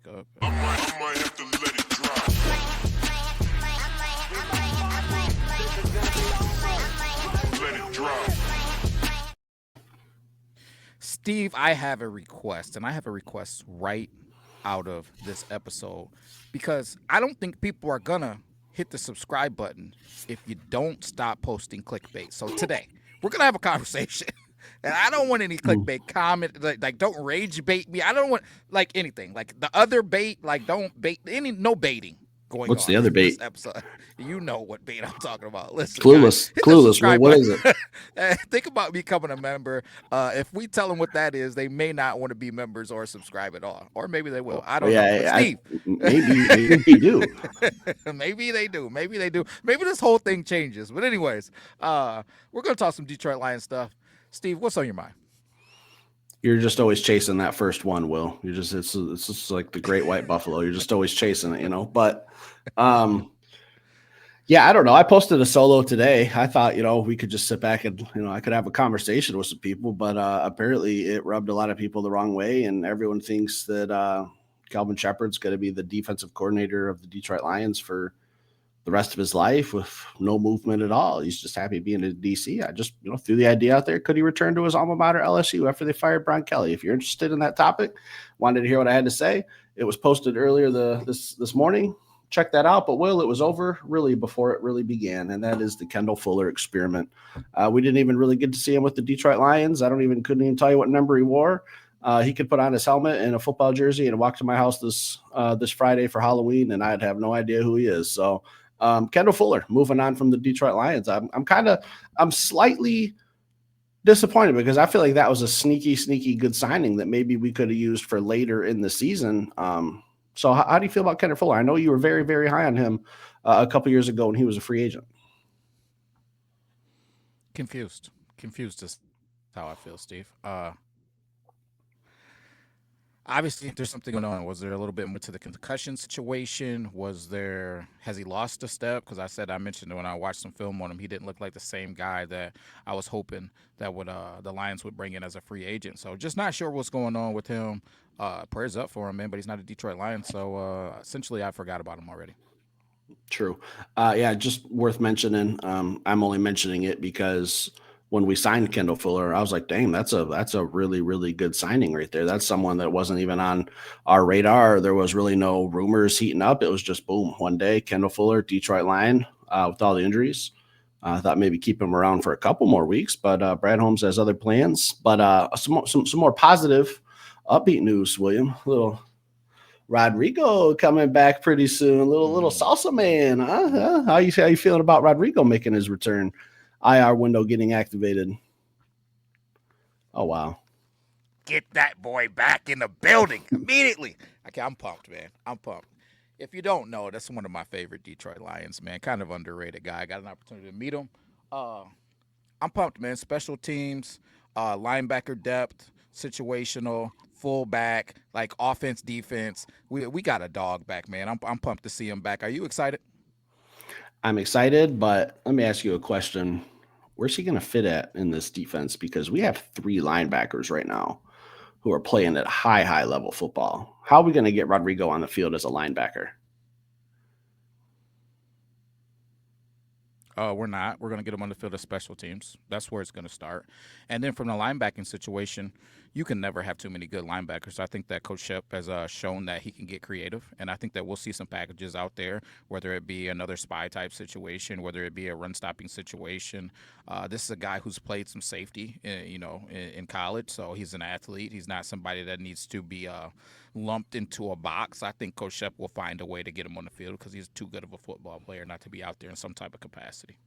I might have to let it drop. Let it drop. Steve, I have a request, and I have a request right out of this episode because I don't think people are gonna hit the subscribe button if you don't stop posting clickbait. So today, we're gonna have a conversation. And I don't want any clickbait comment like don't rage bait me. I don't want like anything. Like the other bait, like don't bait no baiting going What's the on other in this bait? episode. You know what bait I'm talking about. Listen, guys, Clueless. hit the Clueless. Well, subscribe what button. is it? Think about becoming a member. If we tell them what that is, they may not want to be members or subscribe at all, or maybe they will. I Well, don't know. But Steve, maybe they do. maybe they do. Maybe they do. Maybe this whole thing changes. But anyways, we're gonna talk some Detroit Lions stuff. Steve, what's on your mind? You're just always chasing that first one, Will. It's just like the great white buffalo. You're just always chasing it, But yeah, I don't know. I posted a solo today. I thought, we could just sit back and, I could have a conversation with some people, but apparently it rubbed a lot of people the wrong way, and everyone thinks that Calvin Shepard's going to be the defensive coordinator of the Detroit Lions for the rest of his life with no movement at all. He's just happy being in DC. I just, threw the idea out there. Could he return to his alma mater, LSU, after they fired Brian Kelly? If you're interested in that topic, wanted to hear what I had to say, it was posted earlier this morning. Check that out. But Will, it was over really before it really began, and that is the Kendall Fuller experiment. We didn't even really get to see him with the Detroit Lions. Couldn't even tell you what number he wore. He could put on his helmet and a football jersey and walk to my house this Friday for Halloween, and I'd have no idea who he is. So Kendall Fuller, moving on from the Detroit Lions. I'm slightly disappointed because I feel like that was a sneaky good signing that maybe we could have used for later in the season. So how do you feel about Kendall Fuller? I know you were very, very high on him a couple years ago when he was a free agent. Confused is how I feel, Steve. Obviously, there's something going on. Was there a little bit more to the concussion situation? Has he lost a step? Because I mentioned when I watched some film on him, he didn't look like the same guy that I was hoping that the Lions would bring in as a free agent. So just not sure what's going on with him. Prayers up for him, man, but he's not a Detroit Lion. So essentially, I forgot about him already. True. Yeah, just worth mentioning. I'm only mentioning it because when we signed Kendall Fuller, I was like, dang, that's a really, really good signing right there. That's someone that wasn't even on our radar. There was really no rumors heating up. It was just boom, one day, Kendall Fuller, Detroit Lion, with all the injuries. I thought maybe keep him around for a couple more weeks, but Brad Holmes has other plans. But some more positive, upbeat news, William. A little Rodrigo coming back pretty soon. Little salsa man. Huh? How you feeling about Rodrigo making his return? IR window getting activated. Oh, wow. Get that boy back in the building immediately. Okay, I'm pumped, man. I'm pumped. If you don't know, that's one of my favorite Detroit Lions, man. Kind of underrated guy. I got an opportunity to meet him. I'm pumped, man. Special teams, linebacker depth, situational, fullback, like offense, defense. We got a dog back, man. I'm pumped to see him back. Are you excited? I'm excited, but let me ask you a question. Where's he going to fit at in this defense? Because we have 3 linebackers right now who are playing at high level football. How are we going to get Rodrigo on the field as a linebacker? We're not. We're going to get him on the field of special teams. That's where it's going to start. And then from the linebacking situation, you can never have too many good linebackers. So I think that Coach Shep has shown that he can get creative. And I think that we'll see some packages out there, whether it be another spy type situation, whether it be a run stopping situation. This is a guy who's played some safety, in college. So he's an athlete. He's not somebody that needs to be lumped into a box. I think Coach Shep will find a way to get him on the field because he's too good of a football player not to be out there in some type of capacity.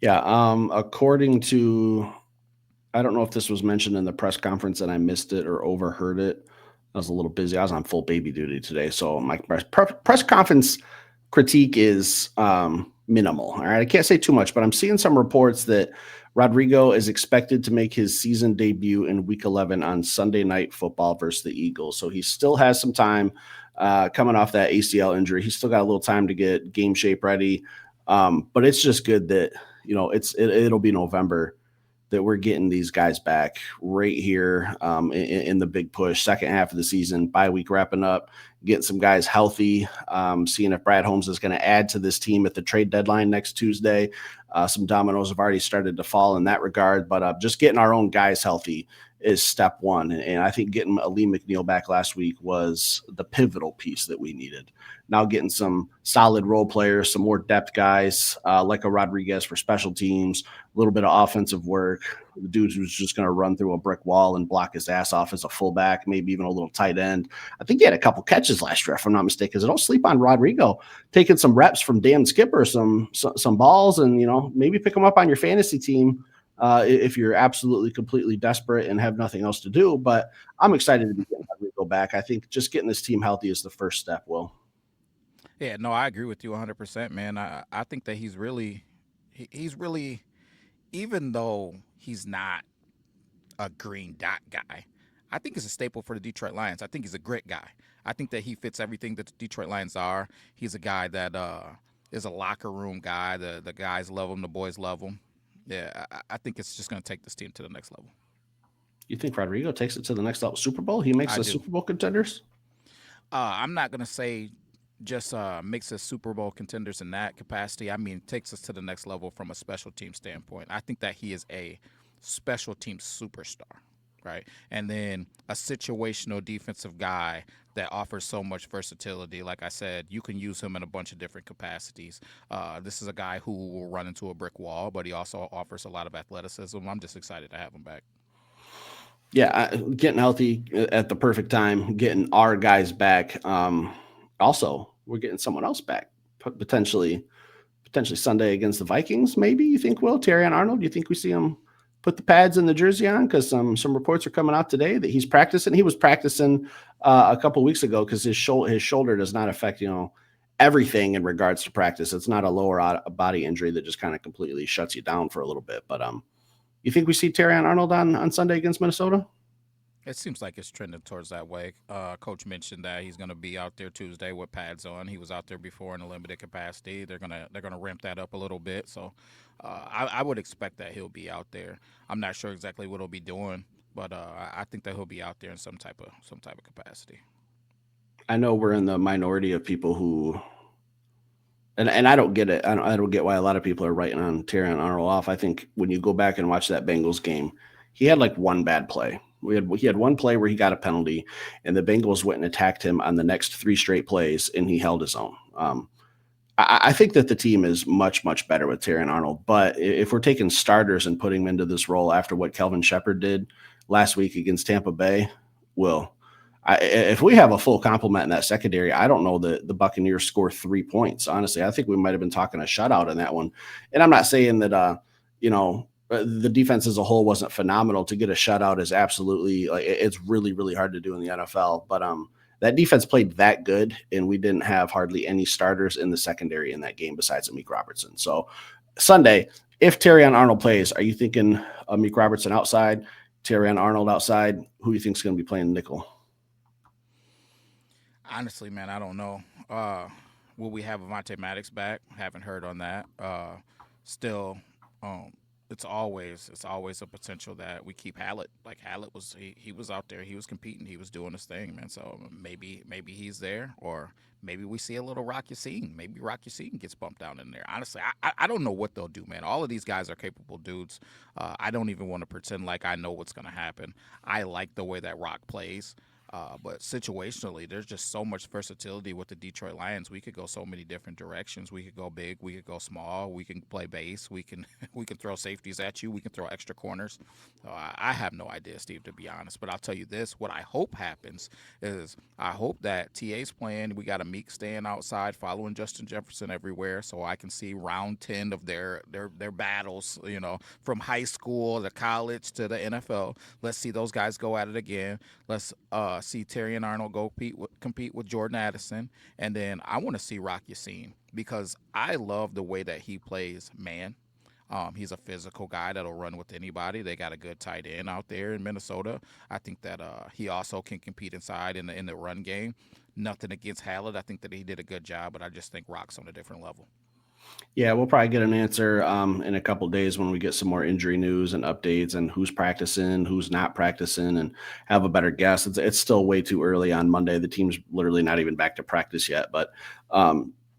Yeah. According to, I don't know if this was mentioned in the press conference and I missed it or overheard it. I was a little busy. I was on full baby duty today. So my press conference critique is minimal. All right. I can't say too much, but I'm seeing some reports that Rodrigo is expected to make his season debut in week 11 on Sunday Night Football versus the Eagles. So he still has some time coming off that ACL injury. He's still got a little time to get game shape ready. But it's just good that, it'll be November that we're getting these guys back right here in the big push, second half of the season, bye week wrapping up, getting some guys healthy, seeing if Brad Holmes is going to add to this team at the trade deadline next Tuesday. Some dominoes have already started to fall in that regard, but just getting our own guys healthy is step one. And I think getting Ali McNeil back last week was the pivotal piece that we needed. Now getting some solid role players, some more depth guys like a Rodriguez for special teams, a little bit of offensive work. The dude who's just going to run through a brick wall and block his ass off as a fullback, maybe even a little tight end. I think he had a couple catches last year, if I'm not mistaken. Because don't sleep on Rodrigo taking some reps from Dan Skipper, some balls, and maybe pick him up on your fantasy team if you're absolutely completely desperate and have nothing else to do. But I'm excited to be getting Rodrigo back. I think just getting this team healthy is the first step. Will. Yeah, no, I agree with you 100%, man. I think that he's really, even though he's not a green dot guy, I think he's a staple for the Detroit Lions. I think he's a grit guy. I think that he fits everything that the Detroit Lions are. He's a guy that is a locker room guy. The guys love him. The boys love him. Yeah, I think it's just going to take this team to the next level. You think Rodrigo takes it to the next level? Super Bowl? He makes I the do. Super Bowl contenders? I'm not going to say just makes us Super Bowl contenders in that capacity. I mean, takes us to the next level from a special team standpoint. I think that he is a special team superstar, right? And then a situational defensive guy that offers so much versatility. Like I said, you can use him in a bunch of different capacities. This is a guy who will run into a brick wall, but he also offers a lot of athleticism. I'm just excited to have him back. Yeah, getting healthy at the perfect time, getting our guys back. Also, we're getting someone else back potentially Sunday against the Vikings. Maybe you think Terry and Arnold. Do you think we see him put the pads and the jersey on? Because some reports are coming out today that he's practicing. He was practicing a couple weeks ago because his shoulder does not affect everything in regards to practice. It's not a lower body injury that just kind of completely shuts you down for a little bit. But you think we see Terry and Arnold on Sunday against Minnesota? It seems like it's trending towards that way. Coach mentioned that he's going to be out there Tuesday with pads on. He was out there before in a limited capacity. They're gonna ramp that up a little bit. So I would expect that he'll be out there. I'm not sure exactly what he'll be doing, but I think that he'll be out there in some type of capacity. I know we're in the minority of people who and I don't get it. I don't get why a lot of people are writing on Terry and Arnold off. I think when you go back and watch that Bengals game, he had like one bad play. He had one play where he got a penalty, and the Bengals went and attacked him on the next three straight plays, and he held his own. I think that the team is much better with Terry and Arnold. But if we're taking starters and putting them into this role after what Kelvin Shepard did last week against Tampa Bay, Will, if we have a full complement in that secondary, I don't know that the Buccaneers score 3 points. Honestly, I think we might have been talking a shutout in that one. And I'm not saying that, the defense as a whole wasn't phenomenal. To get a shutout is absolutely it's really hard to do in the NFL. But that defense played that good, and we didn't have hardly any starters in the secondary in that game besides Amik Robertson. So Sunday, if Terrion Arnold plays, are you thinking Amik Robertson outside, Terrion Arnold outside? Who do you think is going to be playing nickel? Honestly, man, I don't know. Will we have Avante Maddox back? Haven't heard on that. Still, um, it's always a potential that we keep Hallett. Like Hallett he was out there, he was competing, he was doing his thing, man. So maybe he's there, or maybe we see a little Rock Yassin. Maybe Rock Yassin gets bumped down in there. Honestly, I don't know what they'll do, man. All of these guys are capable dudes. I don't even want to pretend like I know what's gonna happen. I like the way that Rock plays. But situationally, there's just so much versatility with the Detroit Lions. We could go so many different directions. We could go big. We could go small. We can play base. We can we can throw safeties at you. We can throw extra corners. So I have no idea, Steve, to be honest. But I'll tell you this: what I hope happens is I hope that TA's playing. We got a Meek staying outside, following Justin Jefferson everywhere, so I can see round 10 of their battles. From high school to college to the NFL. Let's see those guys go at it again. Let's see Terry and Arnold go compete with Jordan Addison, and then I want to see Rock Yassin because I love the way that he plays man. He's a physical guy that'll run with anybody. They got a good tight end out there in Minnesota. I think that he also can compete inside in the run game. Nothing against Hallett. I think that he did a good job, but I just think Rock's on a different level. Yeah, we'll probably get an answer in a couple days when we get some more injury news and updates and who's practicing, who's not practicing, and have a better guess. It's still way too early on Monday. The team's literally not even back to practice yet. But I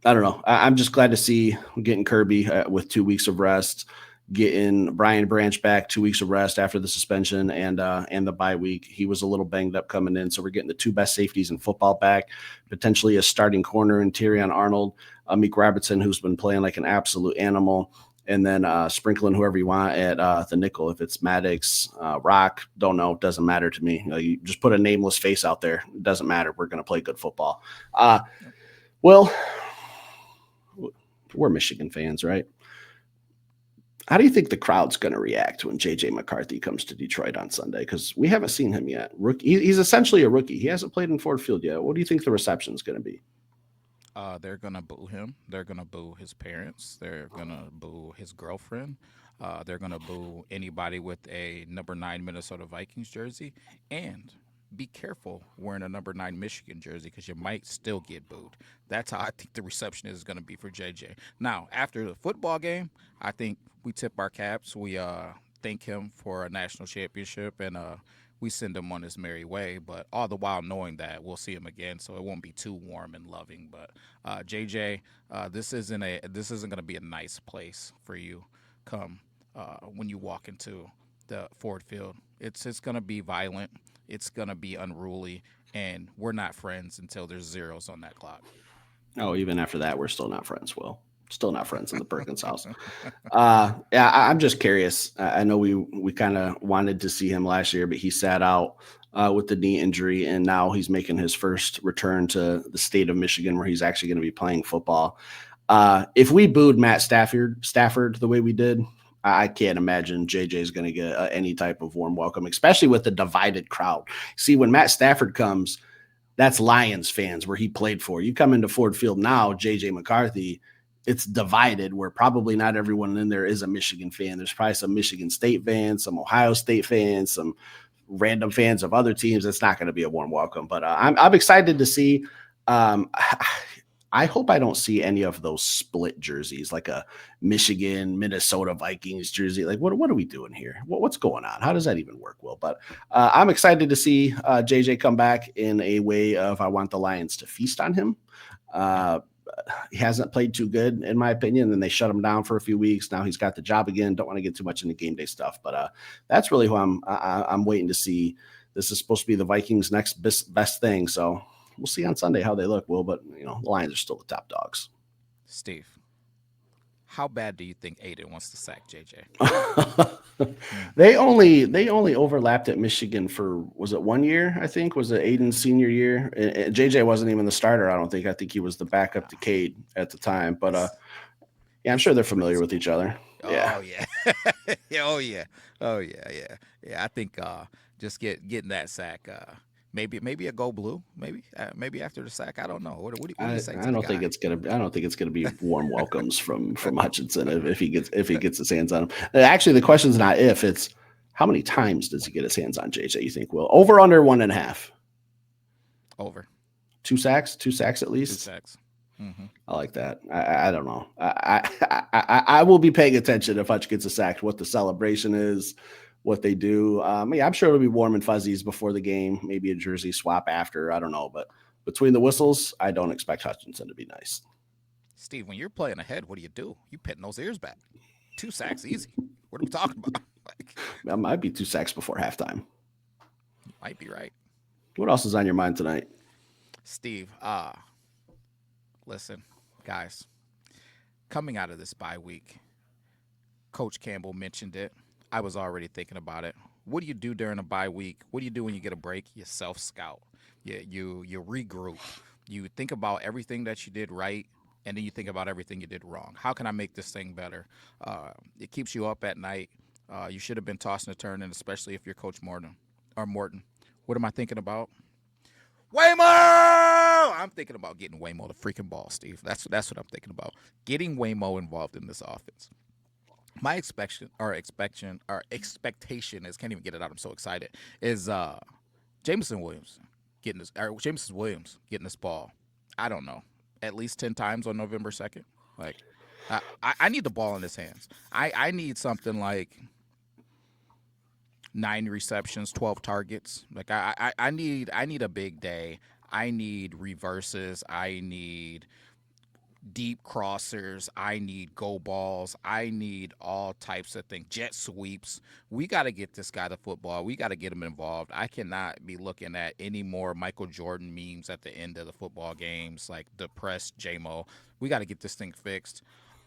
don't know. I'm just glad to see getting Kirby with 2 weeks of rest, getting Brian Branch back 2 weeks of rest after the suspension and the bye week. He was a little banged up coming in, so we're getting the two best safeties in football back, potentially a starting corner in Tyrion Arnold, Meek Robertson, who's been playing like an absolute animal, and then sprinkling whoever you want at the nickel. If it's Maddox, Rock, don't know, doesn't matter to me. You just put a nameless face out there. It doesn't matter. We're going to play good football. Well, we're Michigan fans, right? How do you think the crowd's going to react when J.J. McCarthy comes to Detroit on Sunday? Because we haven't seen him yet. He's essentially a rookie. He hasn't played in Ford Field yet. What do you think the reception is going to be? They're gonna boo him. They're gonna boo his parents. They're gonna boo his girlfriend. They're gonna boo anybody with a number 9 Minnesota Vikings jersey. And be careful wearing a number 9 Michigan jersey because you might still get booed. That's how I think the reception is gonna be for JJ. Now, after the football game, I think we tip our caps. We thank him for a national championship and we send him on his merry way, but all the while knowing that we'll see him again, so it won't be too warm and loving. But JJ, this isn't going to be a nice place for you. Come when you walk into the Ford Field, it's going to be violent, it's going to be unruly, and we're not friends until there's zeros on that clock. Oh, even after that, we're still not friends, Will. Still not friends in the Perkins house. Yeah, I'm just curious. I know we kind of wanted to see him last year, but he sat out with the knee injury, and now he's making his first return to the state of Michigan, where he's actually going to be playing football. If we booed Matt Stafford the way we did, I can't imagine JJ is going to get any type of warm welcome, especially with the divided crowd. See, when Matt Stafford comes, that's Lions fans where he played for. You come into Ford Field now, JJ McCarthy, it's divided where probably not everyone in there is a Michigan fan. There's probably some Michigan State fans, some Ohio State fans, some random fans of other teams. It's not going to be a warm welcome, but I'm excited to see. Um, I hope I don't see any of those split jerseys, like a Michigan, Minnesota Vikings jersey. Like, what are we doing here? What's going on? How does that even work, Will? But I'm excited to see JJ come back in a way of I want the Lions to feast on him. He hasn't played too good, in my opinion, and they shut him down for a few weeks. Now he's got the job again. Don't want to get too much into game day stuff, but that's really who I'm waiting to see. This is supposed to be the Vikings' next best thing, so we'll see on Sunday how they look, Will. But the Lions are still the top dogs. Steve, how bad do you think Aiden wants to sack JJ? They only overlapped at Michigan for, was it 1 year? I think was it Aiden's senior year. And JJ wasn't even the starter. I don't think. I think he was the backup to Cade at the time. But yeah, I'm sure they're familiar with each other. Yeah. Oh yeah. Oh yeah. Oh yeah. Yeah. Yeah. I think just getting that sack. Maybe a go blue. Maybe after the sack. I don't know. What do you say to I the don't think guy? it's gonna. I don't think it's gonna be warm welcomes from Hutchinson if he gets his hands on him. Actually, the question's not if, it's how many times does he get his hands on JJ? You think, Will? Over under 1.5? Over 2 sacks? 2 sacks at 2 least. sacks. Hmm. I like that. I don't know. I will be paying attention if Hutch gets a sack, what the celebration is, what they do. Yeah, I'm sure it'll be warm and fuzzies before the game, maybe a jersey swap after. I don't know. But between the whistles, I don't expect Hutchinson to be nice. Steve, when you're playing ahead, what do? You pitting those ears back. 2 sacks, easy. What are we talking about? Like, That might be 2 sacks before halftime. you might be right, What else is on your mind tonight? Steve. Listen, guys. Coming out of this bye week, Coach Campbell mentioned it. I was already thinking about it. What do you do during a bye week? What do you do when you get a break? You self scout. You regroup. You think about everything that you did right, and then you think about everything you did wrong. How can I make this thing better? It keeps you up at night. You should have been tossing and turning, especially if you're Coach Morton. What am I thinking about? Waymo! I'm thinking about getting Waymo the freaking ball, Steve. That's what I'm thinking about. Getting Waymo involved in this offense. My expectation is, can't even get it out. I'm so excited. Is Jameson Williams getting this ball? I don't know, at least 10 times on November 2nd. Like, I need the ball in his hands. I need something like 9 receptions, 12 targets. Like I need a big day. I need reverses. I need deep crossers. I need go balls. I need all types of things. Jet sweeps. We got to get this guy the football. We got to get him involved. I cannot be looking at any more Michael Jordan memes at the end of the football games, like depressed JMO. We got to get this thing fixed,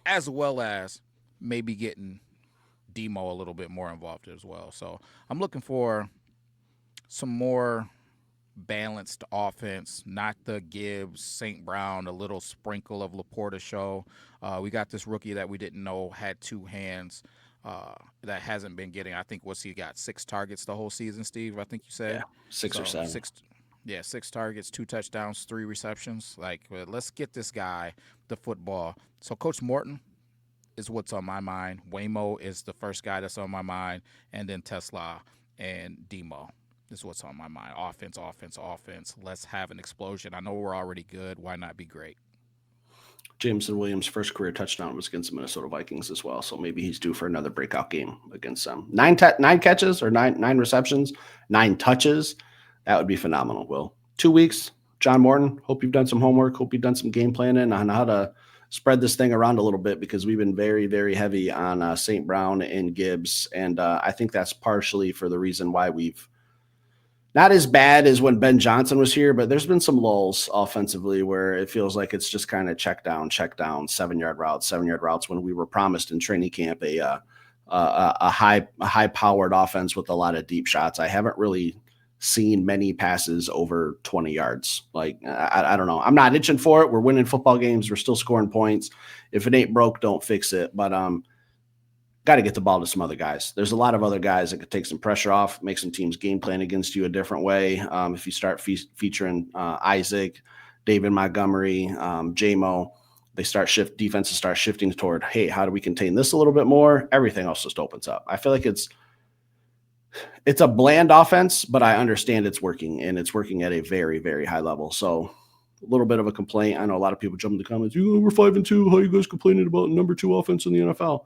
as well as maybe getting Demo a little bit more involved as well. So I'm looking for some more balanced offense, not the Gibbs, St. Brown, a little sprinkle of Laporta show. We got this rookie that we didn't know had 2 hands that hasn't been getting. I think he got 6 targets the whole season, Steve. I think you Yeah, said 6 or 7. 6. Yeah, 6 targets, 2 touchdowns, 3 receptions. Like, let's get this guy the football. So, Coach Morton is what's on my mind. Waymo is the first guy that's on my mind, and then Tesla and Demo is what's on my mind. Offense, offense, offense. Let's have an explosion. I know we're already good. Why not be great? Jameson Williams' first career touchdown was against the Minnesota Vikings as well, so maybe he's due for another breakout game against them. 9 catches or nine receptions, 9 touches. That would be phenomenal, Will. 2 weeks, John Morton, hope you've done some homework. Hope you've done some game planning on how to spread this thing around a little bit because we've been very, very heavy on St. Brown and Gibbs, and I think that's partially for the reason why we've not as bad as when Ben Johnson was here, but there's been some lulls offensively where it feels like it's just kind of check down, 7-yard routes when we were promised in training camp a high powered offense with a lot of deep shots. I haven't really seen many passes over 20 yards. Like, I don't know. I'm not itching for it. We're winning football games. We're still scoring points. If it ain't broke, don't fix it. But got to get the ball to some other guys. There's a lot of other guys that could take some pressure off, make some teams game plan against you a different way. If you start featuring Isaac, David Montgomery, JMO, defenses start shifting toward, hey, how do we contain this a little bit more? Everything else just opens up. I feel like it's a bland offense, but I understand it's working, and it's working at a very, very high level. So a little bit of a complaint. I know a lot of people jump in the comments, we're 5-2. How are you guys complaining about number 2 offense in the NFL?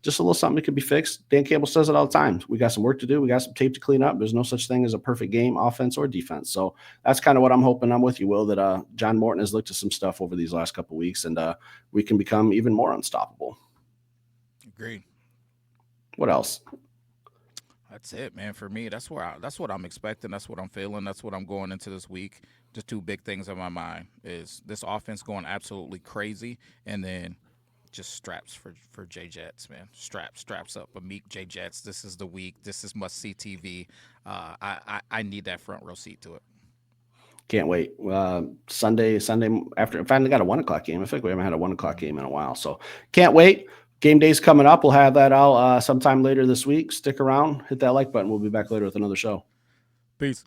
Just a little something that could be fixed. Dan Campbell says it all the time. We got some work to do. We got some tape to clean up. There's no such thing as a perfect game, offense or defense. So that's kind of what I'm hoping. I'm with you, Will, that John Morton has looked at some stuff over these last couple of weeks, and we can become even more unstoppable. Agreed. What else? That's it, man. For me, that's what I'm expecting. That's what I'm feeling. That's what I'm going into this week. Just 2 big things on my mind is this offense going absolutely crazy, and then just straps for J Jets, man. Straps up. Amik J Jets. This is the week. This is must see TV. I need that front row seat to it. Can't wait. Sunday after. Finally got a 1:00 game. I think we haven't had a 1:00 game in a while, so can't wait. Game day's coming up. We'll have that out sometime later this week. Stick around. Hit that like button. We'll be back later with another show. Peace.